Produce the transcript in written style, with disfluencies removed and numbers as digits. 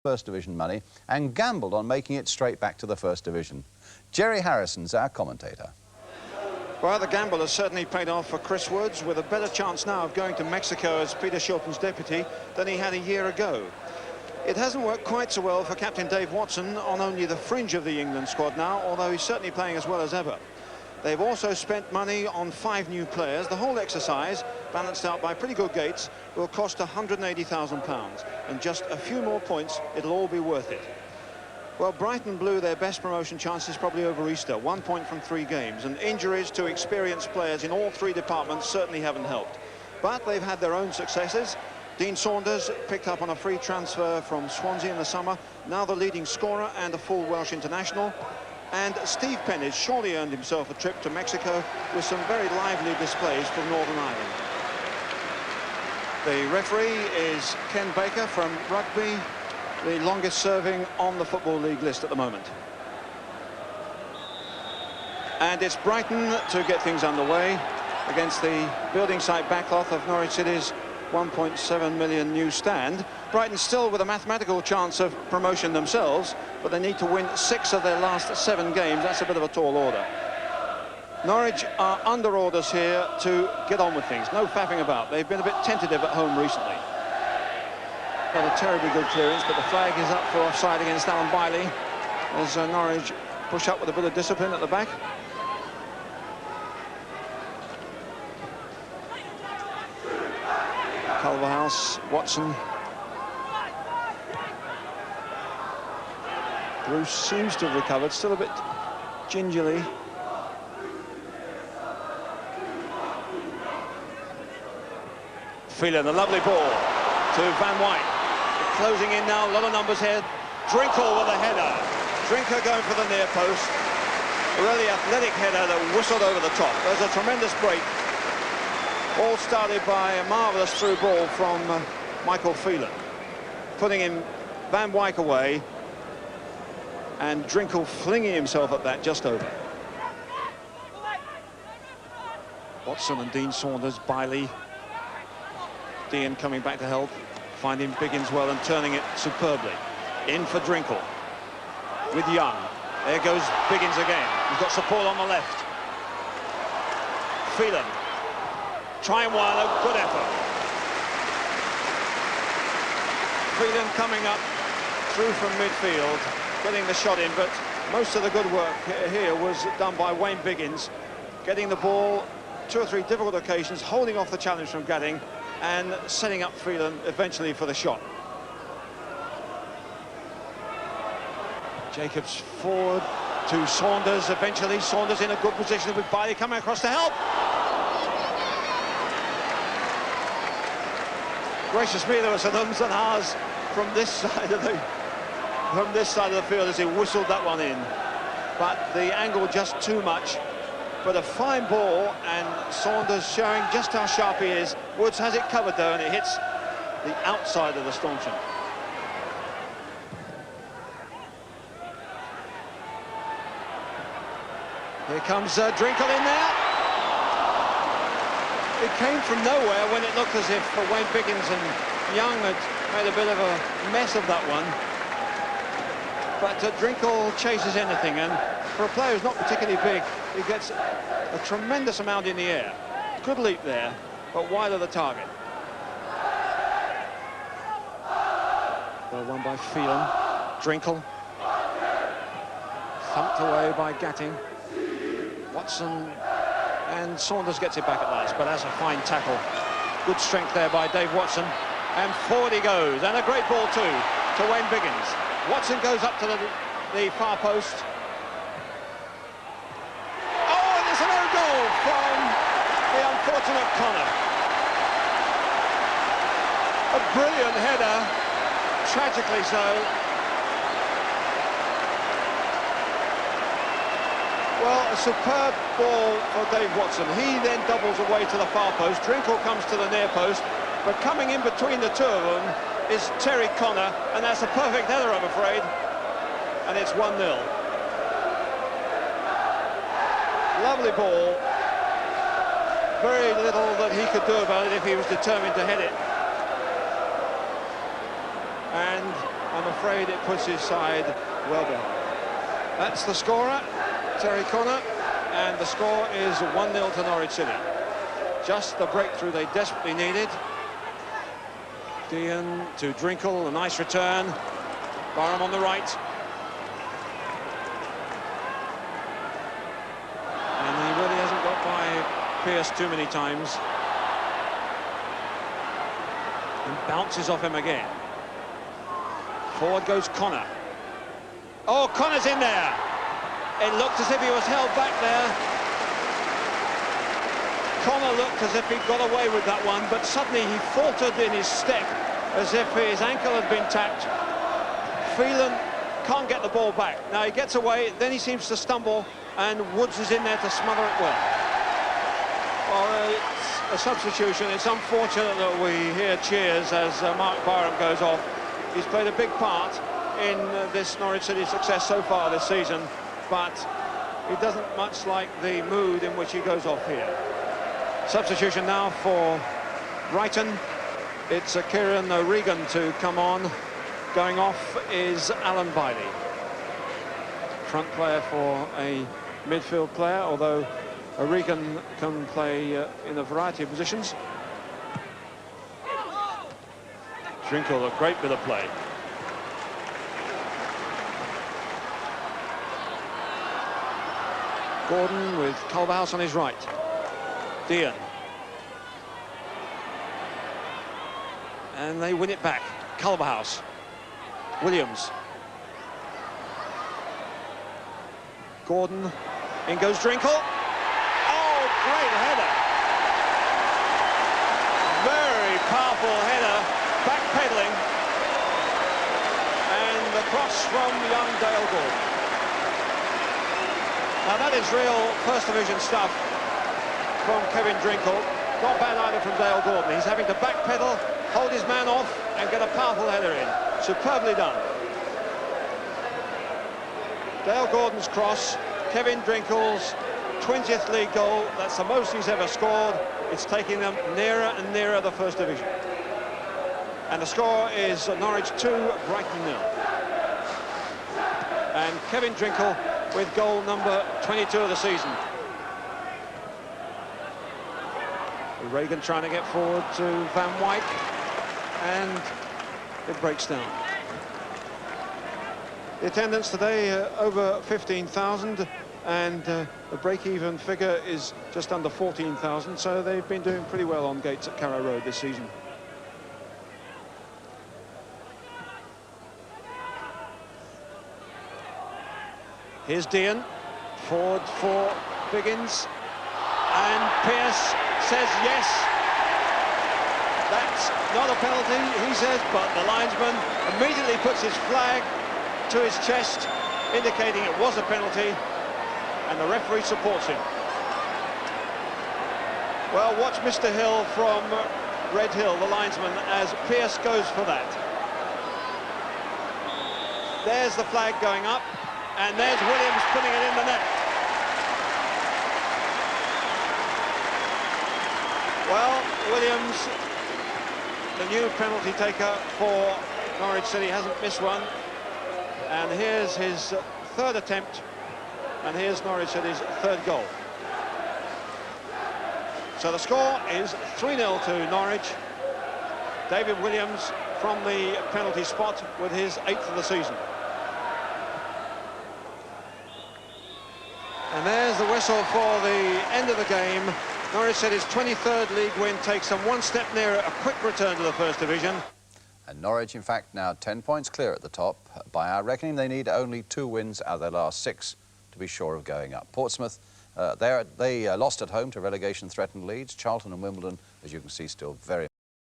First Division money and gambled on making it straight back to the First Division. Jerry Harrison's our commentator. Well, the gamble has certainly paid off for Chris Woods, with a better chance now of going to Mexico as Peter Shilton's deputy than he had a year ago. It hasn't worked quite so well for captain Dave Watson, on only the fringe of the England squad now, although he's certainly playing as well as ever. They've also spent money on 5 new players. The whole exercise, balanced out by pretty good gates, will cost £180,000. And just a few more points, it'll all be worth it. Well, Brighton blew their best promotion chances probably over Easter. 1 point from 3 games. And injuries to experienced players in all 3 departments certainly haven't helped. But they've had their own successes. Dean Saunders picked up on a free transfer from Swansea in the summer. Now the leading scorer and a full Welsh international. And Steve Penn has surely earned himself a trip to Mexico with some very lively displays from Northern Ireland. The referee is Ken Baker from Rugby, the longest serving on the Football League list at the moment. And it's Brighton to get things underway against the building site backcloth of Norwich City's 1.7 million new stand. Brighton still with a mathematical chance of promotion themselves, but they need to win 6 of their last 7 games. That's a bit of a tall order. Norwich are under orders here to get on with things. No faffing about. They've been a bit tentative at home recently. Not a terribly good clearance, but the flag is up for offside against Alan Bailey as Norwich push up with a bit of discipline at the back. Culverhouse, Watson. Bruce seems to have recovered, still a bit gingerly. Phelan, a lovely ball to Van Wyk. Closing in now, a lot of numbers here. Drinkle with a header. Drinker going for the near post. A really athletic header that whistled over the top. There's a tremendous break. All started by a marvellous through ball from Michael Phelan, putting him Van Wyk away, and Drinkle flinging himself at that just over. Watson and Dean Saunders, Bailey. Dean coming back to help, finding Biggins well and turning it superbly. In for Drinkle with Young. There goes Biggins again. He's got support on the left. Phelan. Trying one, a good effort. Phelan coming up through from midfield, getting the shot in, but most of the good work here was done by Wayne Biggins, getting the ball 2 or 3 difficult occasions, holding off the challenge from Gadding, and setting up Phelan eventually for the shot. Jacobs forward to Saunders, eventually Saunders in a good position with Bailey coming across to help. Gracious me, there were some ums and ahs from this side of the field as he whistled that one in. But the angle just too much. But a fine ball, and Saunders showing just how sharp he is. Woods has it covered though, and it hits the outside of the stanchion. Here comes Drinkle in there. It came from nowhere when it looked as if Wayne Biggins and Young had made a bit of a mess of that one. But Drinkle chases anything, and for a player who's not particularly big, he gets a tremendous amount in the air. Good leap there, but wide of the target. Well won by Phelan. Drinkle. Thumped away by Gatting. Watson. And Saunders gets it back at last, but that's a fine tackle. Good strength there by Dave Watson. And forward he goes, and a great ball too to Wayne Biggins. Watson goes up to the far post. Oh, and there's an own goal from the unfortunate Connor. A brilliant header, tragically so. Well, a superb ball for Dave Watson. He then doubles away to the far post. Drinkle comes to the near post, but coming in between the two of them is Terry Connor, and that's a perfect header, I'm afraid. And it's 1-0. Lovely ball. Very little that he could do about it if he was determined to head it. And I'm afraid it puts his side well behind. That's the scorer, Terry Connor, and the score is 1-0 to Norwich City. Just the breakthrough they desperately needed. Dean to Drinkle, a nice return. Barham on the right. And he really hasn't got by Pearce too many times. And bounces off him again. Forward goes Connor. Oh, Connor's in there. It looked as if he was held back there. Connor looked as if he got away with that one, but suddenly he faltered in his step as if his ankle had been tapped. Phelan can't get the ball back. Now he gets away, then he seems to stumble, and Woods is in there to smother it well. Well, it's a substitution. It's unfortunate that we hear cheers as Mark Barham goes off. He's played a big part in this Norwich City success so far this season, but he doesn't much like the mood in which he goes off here. Substitution now for Brighton. It's Kieran O'Regan to come on. Going off is Alan Bailey. Front player for a midfield player, although O'Regan can play in a variety of positions. Drinkle, a great bit of play. Gordon with Culverhouse on his right. Dean. And they win it back. Culverhouse. Williams. Gordon. In goes Drinkle. Oh, great header. Very powerful header. Backpedaling. And the cross from young Dale Gordon. Now that is real first division stuff from Kevin Drinkle. Not bad either from Dale Gordon. He's having to backpedal, hold his man off and get a powerful header in. Superbly done. Dale Gordon's cross, Kevin Drinkle's 20th league goal. That's the most he's ever scored. It's taking them nearer and nearer the first division. And the score is Norwich 2, Brighton 0. And Kevin Drinkle with goal number 22 of the season. Reagan trying to get forward to Van Wyk, and it breaks down. The attendance today over 15,000, and the break-even figure is just under 14,000, so they've been doing pretty well on gates at Carrow Road this season. Here's Dean, forward for Biggins, and Pearce says yes. That's not a penalty, he says, but the linesman immediately puts his flag to his chest, indicating it was a penalty, and the referee supports him. Well, watch Mr. Hill from Red Hill, the linesman, as Pearce goes for that. There's the flag going up. And there's Williams putting it in the net. Well, Williams, the new penalty taker for Norwich City, hasn't missed one. And here's his third attempt. And here's Norwich City's third goal. So the score is 3-0 to Norwich. David Williams from the penalty spot with his 8th of the season. And there's the whistle for the end of the game. Norwich City's 23rd league win takes them one step nearer a quick return to the first division. And Norwich, in fact, now 10 points clear at the top. By our reckoning, they need only 2 wins out of their last 6 to be sure of going up. Portsmouth, they lost at home to relegation-threatened Leeds. Charlton and Wimbledon, as you can see, still very